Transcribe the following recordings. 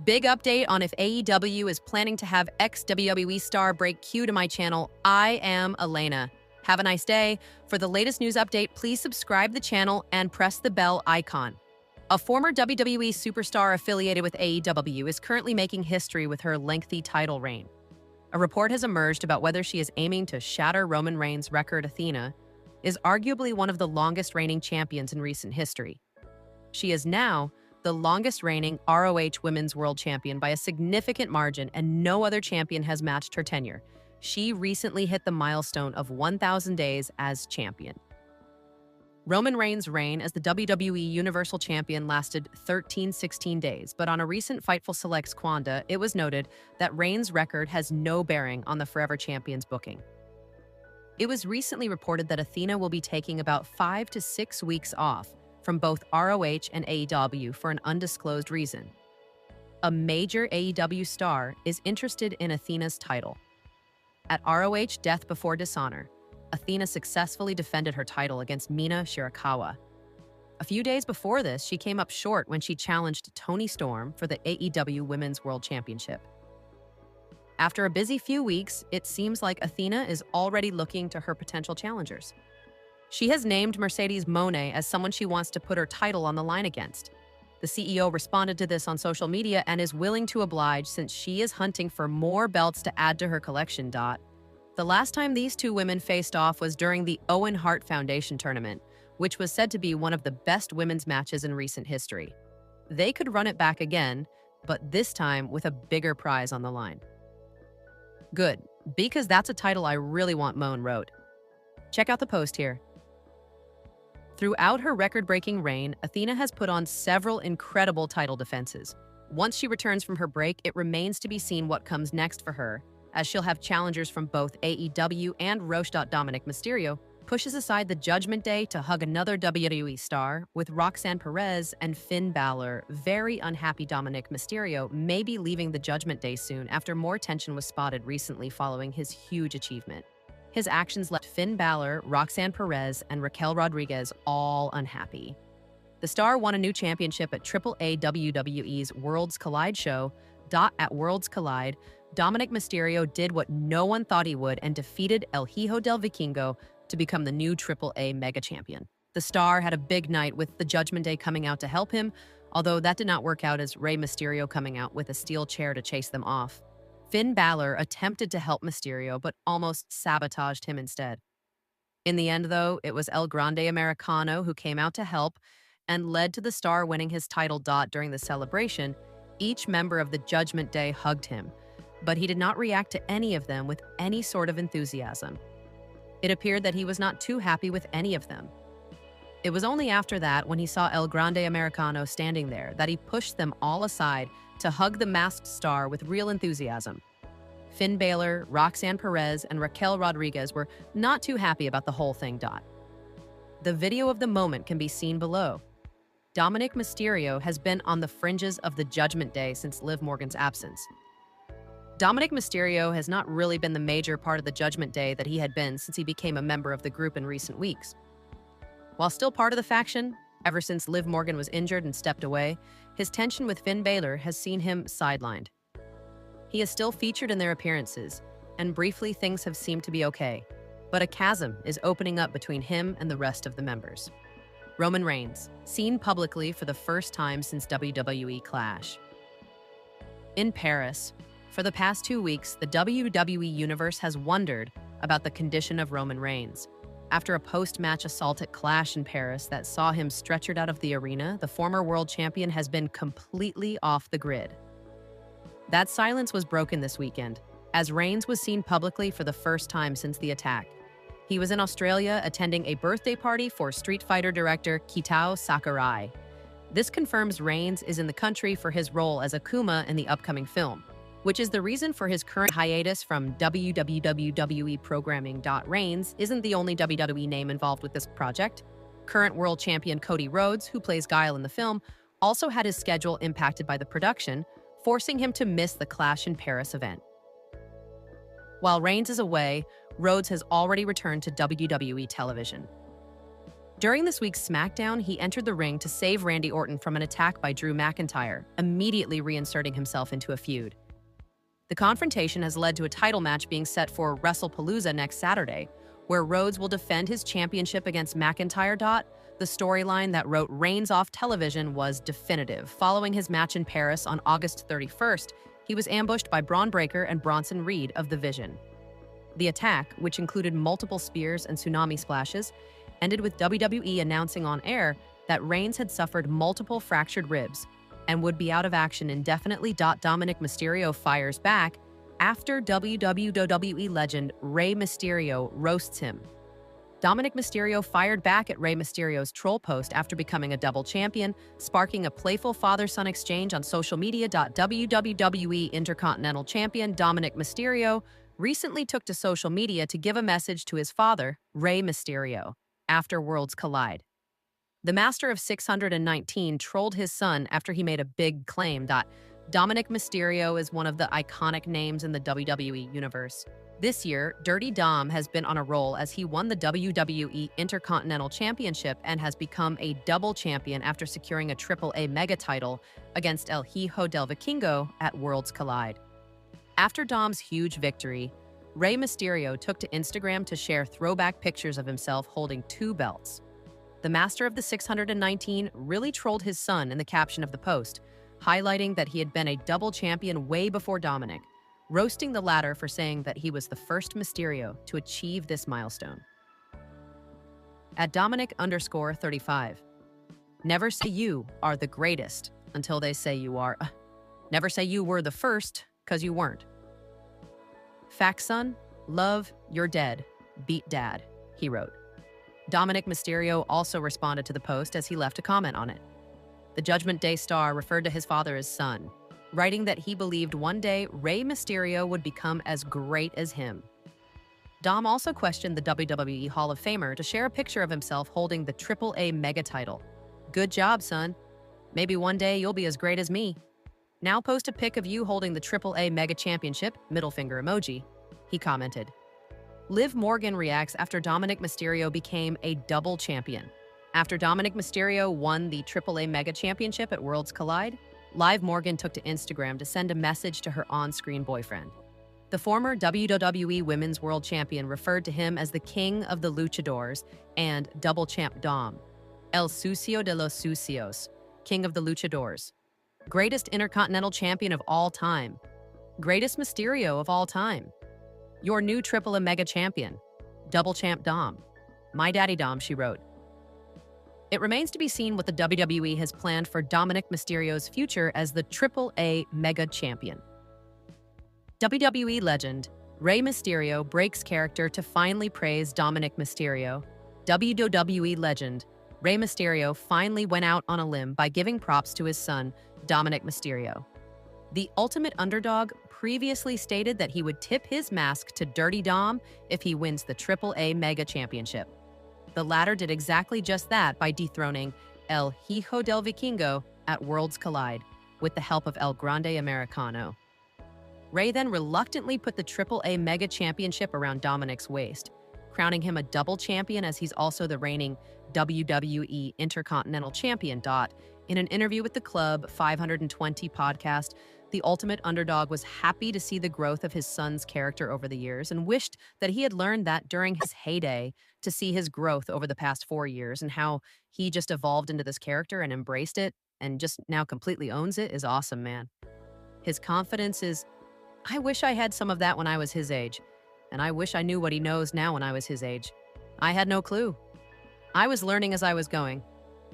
Big update on if AEW is planning to have ex-WWE star break Q to my channel. I am Elena. Have a nice day. For the latest news update, please subscribe the channel and press the bell icon. A former WWE superstar affiliated with AEW is currently making history with her lengthy title reign. A report has emerged about whether she is aiming to shatter Roman Reigns' record. Athena is arguably one of the longest reigning champions in recent history. She is now the longest reigning ROH Women's World Champion by a significant margin, and no other champion has matched her tenure. She recently hit the milestone of 1,000 days as champion. Roman Reigns' reign as the WWE Universal Champion lasted 16 days, but on a recent Fightful Selects Quanda, it was noted that Reigns' record has no bearing on the Forever Champion's booking. It was recently reported that Athena will be taking about 5 to 6 weeks off from both ROH and AEW for an undisclosed reason. A major AEW star is interested in Athena's title. At ROH Death Before Dishonor, Athena successfully defended her title against Mina Shirakawa. A few days before this, she came up short when she challenged Toni Storm for the AEW Women's World Championship. After a busy few weeks, it seems like Athena is already looking to her potential challengers. She has named Mercedes Moné as someone she wants to put her title on the line against. The CEO responded to this on social media and is willing to oblige since she is hunting for more belts to add to her collection. The last time these two women faced off was during the Owen Hart Foundation tournament, which was said to be one of the best women's matches in recent history. They could run it back again, but this time with a bigger prize on the line. Good, because that's a title I really want, Moan wrote. Check out the post here. Throughout her record-breaking reign, Athena has put on several incredible title defenses. Once she returns from her break, it remains to be seen what comes next for her, as she'll have challengers from both AEW and ROH. Dominic Mysterio pushes aside the Judgment Day to hug another WWE star, with Roxanne Perez and Finn Balor. Very unhappy Dominic Mysterio may be leaving the Judgment Day soon after more tension was spotted recently following his huge achievement. His actions left Finn Balor, Roxanne Perez, and Raquel Rodriguez all unhappy. The star won a new championship at AAA WWE's Worlds Collide show. At Worlds Collide, Dominic Mysterio did what no one thought he would and defeated El Hijo del Vikingo to become the new AAA Mega Champion. The star had a big night with the Judgment Day coming out to help him, although that did not work out as Rey Mysterio coming out with a steel chair to chase them off. Finn Balor attempted to help Mysterio, but almost sabotaged him instead. In the end, though, it was El Grande Americano who came out to help and led to the star winning his title. During the celebration, each member of the Judgment Day hugged him, but he did not react to any of them with any sort of enthusiasm. It appeared that he was not too happy with any of them. It was only after that, when he saw El Grande Americano standing there, that he pushed them all aside to hug the masked star with real enthusiasm. Finn Balor, Roxanne Perez, and Raquel Rodriguez were not too happy about the whole thing. The video of the moment can be seen below. Dominic Mysterio has been on the fringes of the Judgment Day since Liv Morgan's absence. Dominic Mysterio has not really been the major part of the Judgment Day that he had been since he became a member of the group in recent weeks. While still part of the faction, ever since Liv Morgan was injured and stepped away, his tension with Finn Balor has seen him sidelined. He is still featured in their appearances, and briefly things have seemed to be okay, but a chasm is opening up between him and the rest of the members. Roman Reigns, seen publicly for the first time since WWE Clash. In Paris, for the past 2 weeks, the WWE Universe has wondered about the condition of Roman Reigns. After a post-match assault at Clash in Paris that saw him stretchered out of the arena, the former world champion has been completely off the grid. That silence was broken this weekend, as Reigns was seen publicly for the first time since the attack. He was in Australia attending a birthday party for Street Fighter director Kitao Sakurai. This confirms Reigns is in the country for his role as Akuma in the upcoming film, which is the reason for his current hiatus from WWE programming. Reigns isn't the only WWE name involved with this project. Current world champion Cody Rhodes, who plays Guile in the film, also had his schedule impacted by the production, forcing him to miss the Clash in Paris event. While Reigns is away, Rhodes has already returned to WWE television. During this week's SmackDown, he entered the ring to save Randy Orton from an attack by Drew McIntyre, immediately reinserting himself into a feud. The confrontation has led to a title match being set for WrestlePalooza next Saturday, where Rhodes will defend his championship against McIntyre. The storyline that wrote Reigns off television was definitive. Following his match in Paris on August 31st, he was ambushed by Braun Breaker and Bronson Reed of The Vision. The attack, which included multiple spears and tsunami splashes, ended with WWE announcing on air that Reigns had suffered multiple fractured ribs and would be out of action indefinitely. Dominic Mysterio fires back after WWE legend Rey Mysterio roasts him. Dominic Mysterio fired back at Rey Mysterio's troll post after becoming a double champion, sparking a playful father-son exchange on social media. WWE Intercontinental Champion Dominic Mysterio recently took to social media to give a message to his father, Rey Mysterio, after Worlds collide. The Master of 619 trolled his son after he made a big claim that Dominic Mysterio is one of the iconic names in the WWE universe. This year, Dirty Dom has been on a roll as he won the WWE Intercontinental Championship and has become a double champion after securing a AAA mega title against El Hijo del Vikingo at Worlds Collide. After Dom's huge victory, Rey Mysterio took to Instagram to share throwback pictures of himself holding two belts. The Master of the 619 really trolled his son in the caption of the post, highlighting that he had been a double champion way before Dominic, roasting the latter for saying that he was the first Mysterio to achieve this milestone. At Dominic_35, never say you are the greatest until they say you are. Never say you were the first, because you weren't. Fact, son, love, you're dead. Beat dad, he wrote. Dominic Mysterio also responded to the post as he left a comment on it. The Judgment Day star referred to his father as son, writing that he believed one day Rey Mysterio would become as great as him. Dom also questioned the WWE Hall of Famer to share a picture of himself holding the AAA mega title. Good job, son. Maybe one day you'll be as great as me. Now post a pic of you holding the AAA mega championship, middle finger emoji, he commented. Liv Morgan reacts after Dominic Mysterio became a double champion. After Dominic Mysterio won the AAA Mega Championship at Worlds Collide, Liv Morgan took to Instagram to send a message to her on-screen boyfriend. The former WWE Women's World Champion referred to him as the King of the Luchadors and Double Champ Dom, El Sucio de los Sucios, King of the Luchadors, Greatest Intercontinental Champion of all time, Greatest Mysterio of all time, Your new AAA Mega Champion, Double Champ Dom, My Daddy Dom, she wrote. It remains to be seen what the WWE has planned for Dominic Mysterio's future as the AAA Mega Champion. WWE legend Rey Mysterio breaks character to finally praise Dominic Mysterio. WWE legend Rey Mysterio finally went out on a limb by giving props to his son, Dominic Mysterio. The Ultimate Underdog previously stated that he would tip his mask to Dirty Dom if he wins the AAA Mega Championship. The latter did exactly just that by dethroning El Hijo del Vikingo at Worlds Collide with the help of El Grande Americano. Rey then reluctantly put the AAA Mega Championship around Dominic's waist, crowning him a double champion as he's also the reigning WWE Intercontinental Champion. In an interview with the Club 520 podcast, the Ultimate Underdog was happy to see the growth of his son's character over the years and wished that he had learned that during his heyday. To see his growth over the past 4 years and how he just evolved into this character and embraced it and just now completely owns it is awesome, man. His confidence is, I wish I had some of that when I was his age, and I wish I knew what he knows now when I was his age. I had no clue. I was learning as I was going,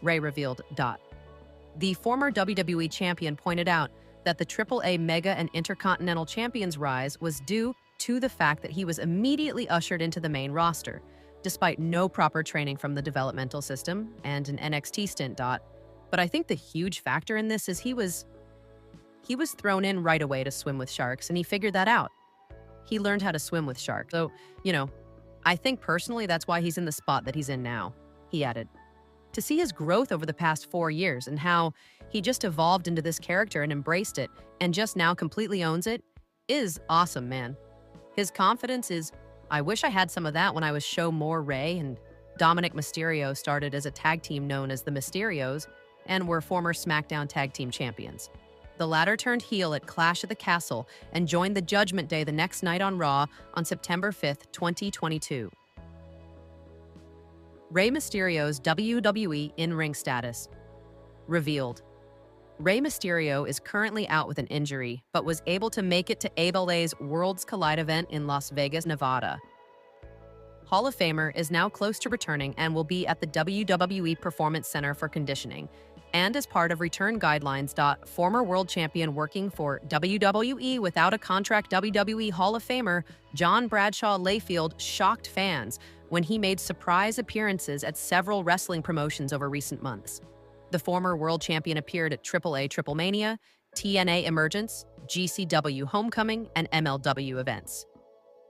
Rey revealed. The former WWE champion pointed out that the AAA Mega and Intercontinental Champions rise was due to the fact that he was immediately ushered into the main roster, despite no proper training from the developmental system and an NXT stint. But I think the huge factor in this is he was thrown in right away to swim with sharks, and he figured that out. He learned how to swim with sharks. So, I think personally that's why he's in the spot that he's in now, he added. To see his growth over the past 4 years and how he just evolved into this character and embraced it and just now completely owns it is awesome, man. His confidence is, I wish I had some of that when I was show more Rey and Dominic Mysterio started as a tag team known as the Mysterios and were former SmackDown Tag Team Champions. The latter turned heel at Clash at the Castle and joined the Judgment Day the next night on Raw on September 5, 2022. Rey Mysterio's WWE in-ring status revealed. Rey Mysterio is currently out with an injury, but was able to make it to AEW's Worlds Collide event in Las Vegas, Nevada. Hall of Famer is now close to returning and will be at the WWE Performance Center for conditioning, and as part of return guidelines. Former world champion working for WWE without a contract WWE Hall of Famer John Bradshaw Layfield shocked fans when he made surprise appearances at several wrestling promotions over recent months. The former world champion appeared at AAA Triple Mania, TNA Emergence, GCW Homecoming, and MLW events.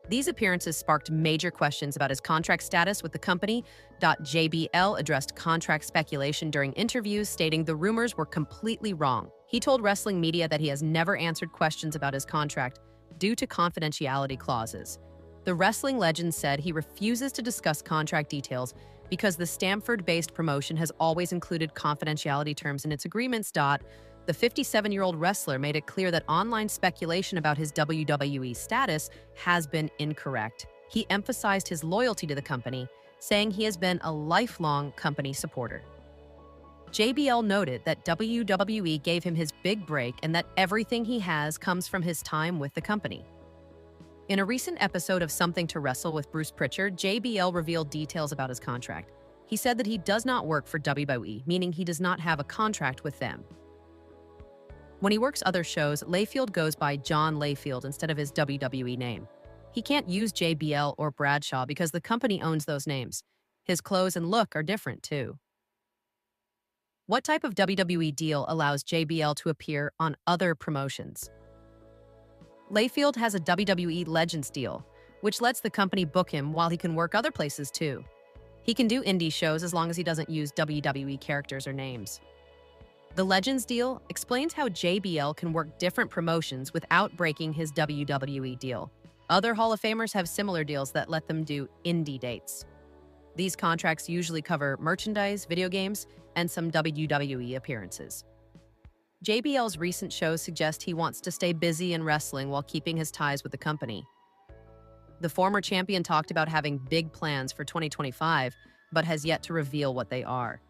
These appearances sparked major questions about his contract status with the company. JBL addressed contract speculation during interviews, stating the rumors were completely wrong. He told wrestling media that he has never answered questions about his contract due to confidentiality clauses. The wrestling legend said he refuses to discuss contract details because the Stamford-based promotion has always included confidentiality terms in its agreements. The 57-year-old wrestler made it clear that online speculation about his WWE status has been incorrect. He emphasized his loyalty to the company, saying he has been a lifelong company supporter. JBL noted that WWE gave him his big break and that everything he has comes from his time with the company. In a recent episode of Something to Wrestle with Bruce Pritchard, JBL revealed details about his contract. He said that he does not work for WWE, meaning he does not have a contract with them. When he works other shows, Layfield goes by John Layfield instead of his WWE name. He can't use JBL or Bradshaw because the company owns those names. His clothes and look are different, too. What type of WWE deal allows JBL to appear on other promotions? Layfield has a WWE Legends deal, which lets the company book him while he can work other places, too. He can do indie shows as long as he doesn't use WWE characters or names. The Legends deal explains how JBL can work different promotions without breaking his WWE deal. Other Hall of Famers have similar deals that let them do indie dates. These contracts usually cover merchandise, video games, and some WWE appearances. JBL's recent shows suggest he wants to stay busy in wrestling while keeping his ties with the company. The former champion talked about having big plans for 2025, but has yet to reveal what they are.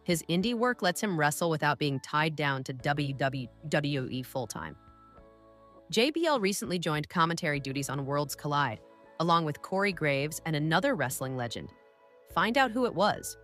His indie work lets him wrestle without being tied down to WWE full-time. JBL recently joined commentary duties on Worlds Collide, along with Corey Graves and another wrestling legend. Find out who it was.